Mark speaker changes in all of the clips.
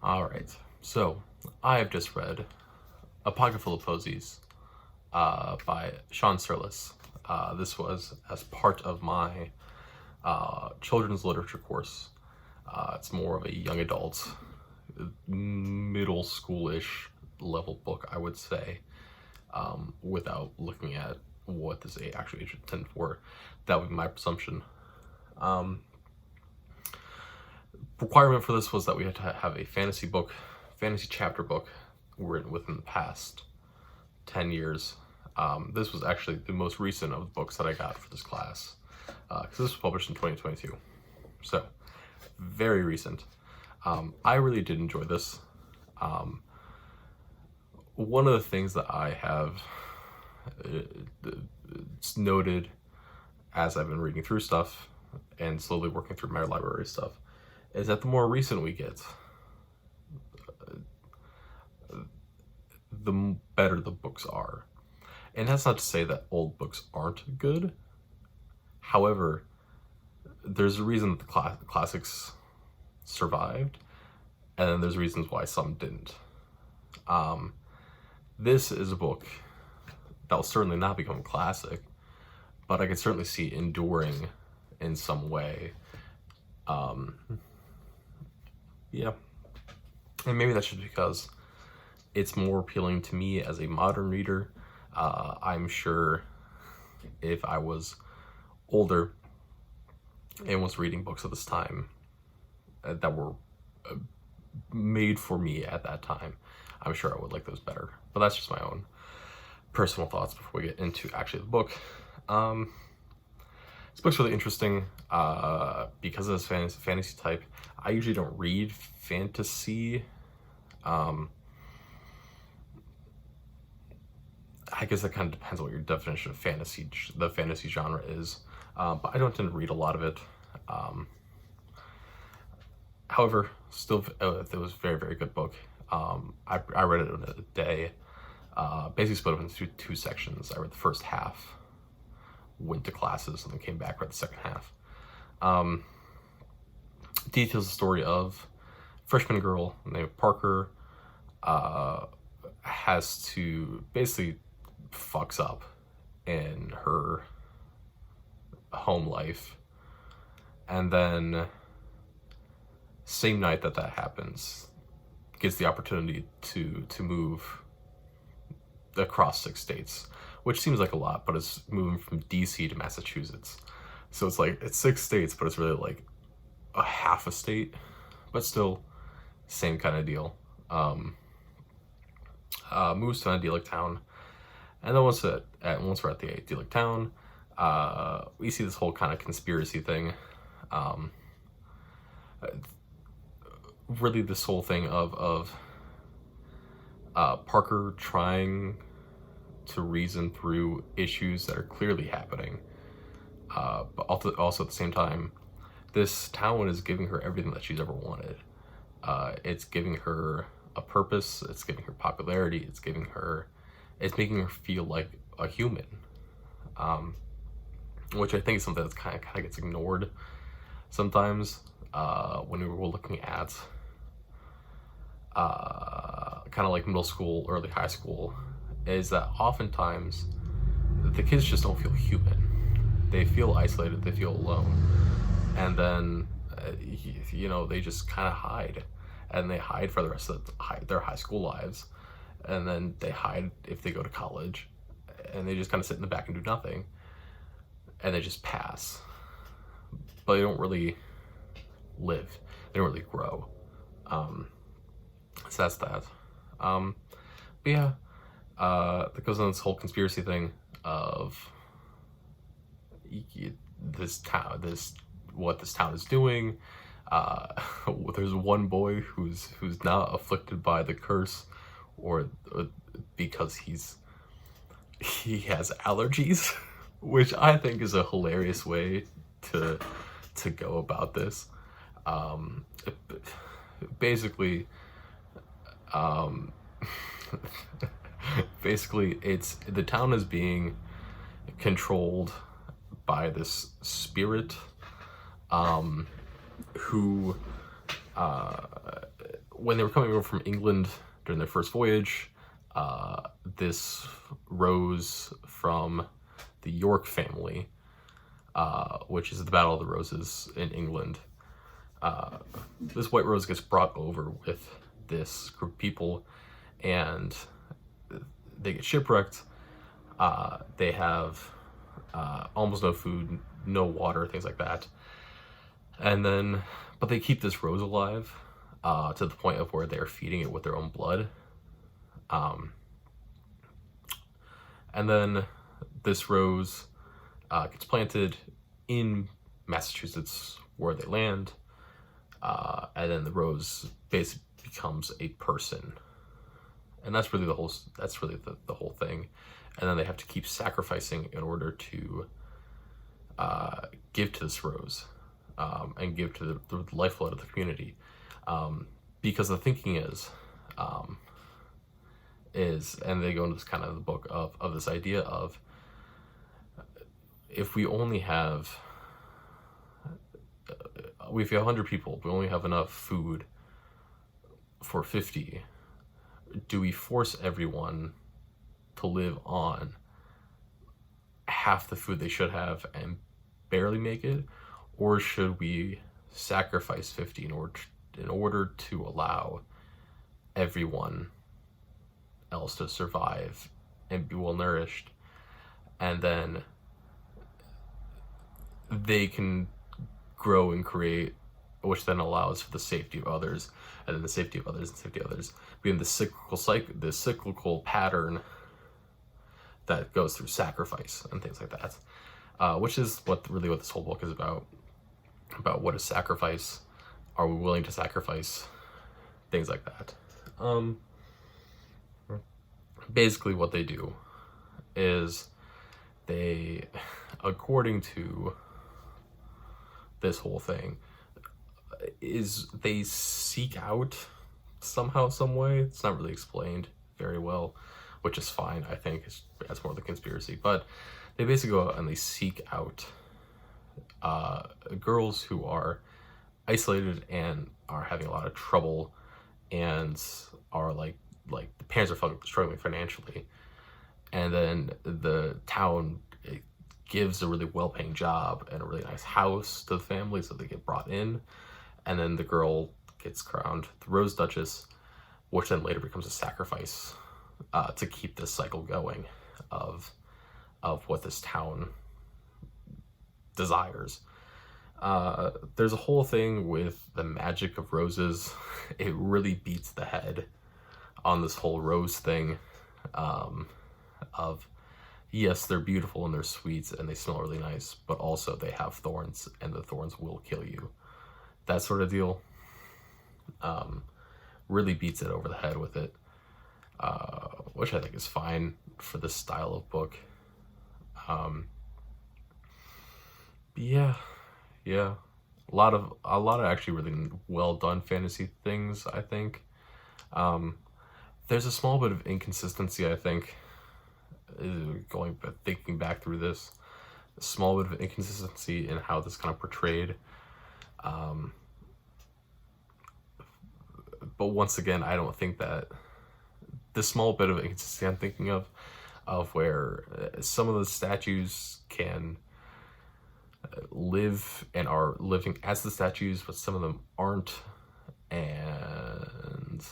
Speaker 1: Alright, so I have just read A Pocket Full of Posies by Shawn Sarles. This was as part of my children's literature course. It's more of a young adult, middle school-ish level book, I would say, without looking at what this actually age intended for. That would be my presumption. Requirement for this was that we had to have a fantasy chapter book written within the past 10 years. This was actually the most recent of the books that I got for this class, because this was published in 2022, so very recent. I really did enjoy this. One of the things that I have noted as I've been reading through stuff and slowly working through my library stuff is that the more recent we get, the better the books are. And that's not to say that old books aren't good. However, there's a reason that the classics survived, and then there's reasons why some didn't. This is a book that will certainly not become a classic, but I could certainly see enduring in some way. Yeah. And maybe that's just because it's more appealing to me as a modern reader. I'm sure if I was older and was reading books at this time that were made for me at that time, I'm sure I would like those better. But that's just my own personal thoughts before we get into actually the book. This book's really interesting because of this fantasy type. I usually don't read fantasy. I guess that kind of depends on what your definition of the fantasy genre is. But I don't tend to read a lot of it. However, still, it was a very, very good book. I read it in a day. Basically split up into two sections. I read the first half, went to classes, and then came back, read the second half. Details the story of a freshman girl named Parker, has to basically fucks up in her home life, and then same night that happens, gets the opportunity to move across 6 states, which seems like a lot, but it's moving from DC to Massachusetts. So it's like, it's 6 states, but it's really like a half a state, but still same kind of deal. Moves to an idyllic town, and then once we're at the idyllic town, we see this whole kind of conspiracy thing. Really this whole thing of Parker trying to reason through issues that are clearly happening, but also at the same time, this town is giving her everything that she's ever wanted. It's giving her a purpose, it's giving her popularity, it's making her feel like a human, which I think is something that's kind of gets ignored sometimes when we were looking at kind of like middle school, early high school, is that oftentimes the kids just don't feel human. They feel isolated, they feel alone, and then they just kind of hide, and they hide for the rest of their high school lives, and then they hide if they go to college, and they just kind of sit in the back and do nothing, and they just pass, but they don't really live, they don't really grow. So that's that. But yeah, that goes on this whole conspiracy thing of what this town is doing. There's one boy who's now afflicted by the curse, or because he has allergies, which I think is a hilarious way to go about this. Basically, it's the town is being controlled by this spirit, who when they were coming over from England during their first voyage, this rose from the York family, which is the Battle of the Roses in England. This white rose gets brought over with this group of people, and they get shipwrecked. They have almost no food, no water, things like that. And then, but they keep this rose alive to the point of where they're feeding it with their own blood. And then this rose gets planted in Massachusetts, where they land, and then the rose basically becomes a person, and that's really the whole. That's really the whole thing. And then they have to keep sacrificing in order to give to this rose, and give to the lifeblood of the community, because the thinking is, and they go into this kind of the book of this idea of, if we only have, if we have 100 people, we only have enough food for 50, do we force everyone to live on half the food they should have and barely make it? Or should we sacrifice 50 in order to allow everyone else to survive and be well nourished, and then they can grow and create, which then allows for the safety of others, and then the safety of others and safety of others, being the cyclical pattern that goes through sacrifice and things like that, which is what this whole book is about what is sacrifice. Are we willing to sacrifice? Things like that. Basically what they do is they, according to this whole thing, is they seek out somehow, some way. It's not really explained very well, which is fine. I think that's more of the conspiracy, but they basically go out and they seek out girls who are isolated and are having a lot of trouble, and are like the parents are struggling financially, and then the town gives a really well-paying job and a really nice house to the family, so they get brought in, and then the girl gets crowned the Rose Duchess, which then later becomes a sacrifice to keep this cycle going of what this town desires. There's a whole thing with the magic of roses. It really beats the head on this whole rose thing, of, yes, they're beautiful and they're sweet and they smell really nice, but also they have thorns and the thorns will kill you. That sort of deal. Really beats it over the head with it, which I think is fine for this style of book. Yeah. A lot of actually really well done fantasy things, I think. There's a small bit of inconsistency, I think, thinking back through this, a small bit of inconsistency in how this kind of portrayed. But once again, I don't think that the small bit of inconsistency I'm thinking of where some of the statues can live and are living as the statues, but some of them aren't, and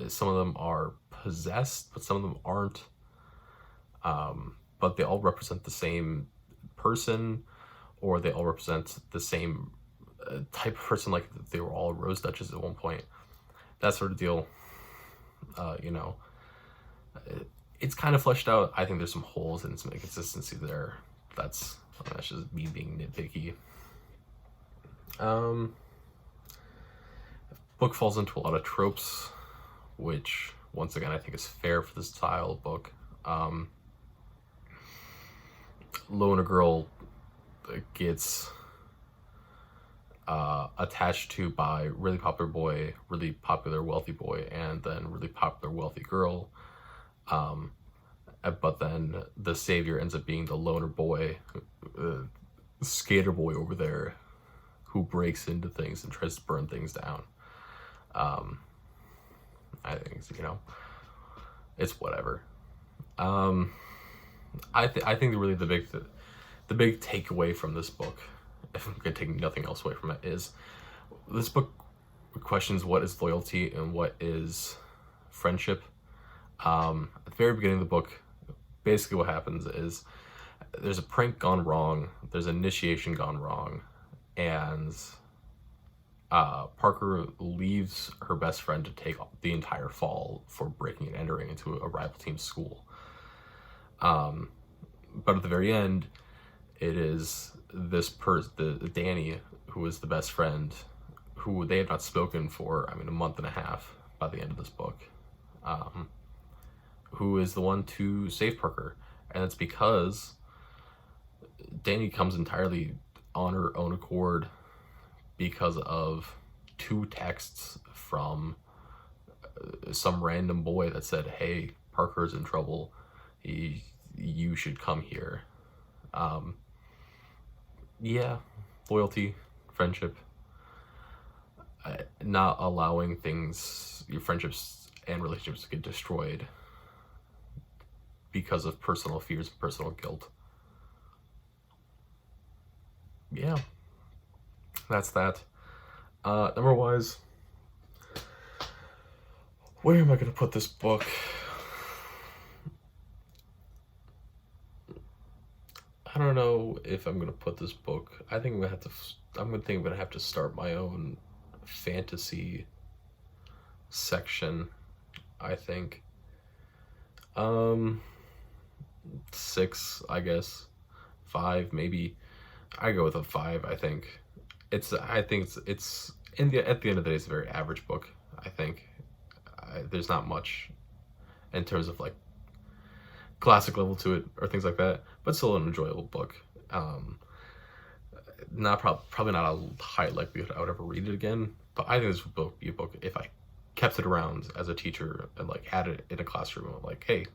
Speaker 1: some of them are possessed, but some of them aren't, but they all represent the same person, or they all represent the same type of person, like they were all Rose Duchess at one point, that sort of deal. It's kind of fleshed out. I think there's some holes and some inconsistency there. That's just me being nitpicky. Book falls into a lot of tropes, which once again I think is fair for this style of book. Loner girl gets attached to by really popular boy, really popular wealthy boy, and then really popular wealthy girl. But then the savior ends up being the loner boy, skater boy over there, who breaks into things and tries to burn things down. I think, you know, it's whatever. I think really the big takeaway from this book, if I'm gonna take nothing else away from it, is this book questions what is loyalty and what is friendship. At the very beginning of the book, basically what happens is there's a prank gone wrong, there's initiation gone wrong, and Parker leaves her best friend to take the entire fall for breaking and entering into a rival team's school. But at the very end, it is the Danny, who is the best friend, who they have not spoken for, I mean, a month and a half by the end of this book, who is the one to save Parker. And it's because Danny comes entirely on her own accord because of 2 texts from some random boy that said, hey, Parker's in trouble, you should come here. Yeah, loyalty, friendship, not allowing your friendships and relationships to get destroyed because of personal fears and personal guilt. Yeah, that's that. Number wise, where am I gonna put this book? I don't know if I'm gonna put this book. I think I'm gonna have to start my own fantasy section. I think 6, I guess, 5 maybe. I go with a 5. I think it's at the end of the day, it's a very average book. I think there's not much in terms of like classic level to it or things like that, but still an enjoyable book. Probably not a high likelihood I would ever read it again, but I think this would be a book if I kept it around as a teacher and like had it in a classroom, like, hey,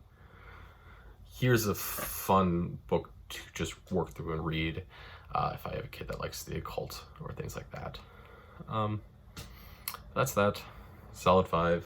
Speaker 1: here's a fun book to just work through and read if I have a kid that likes the occult or things like that. That's that. Solid 5.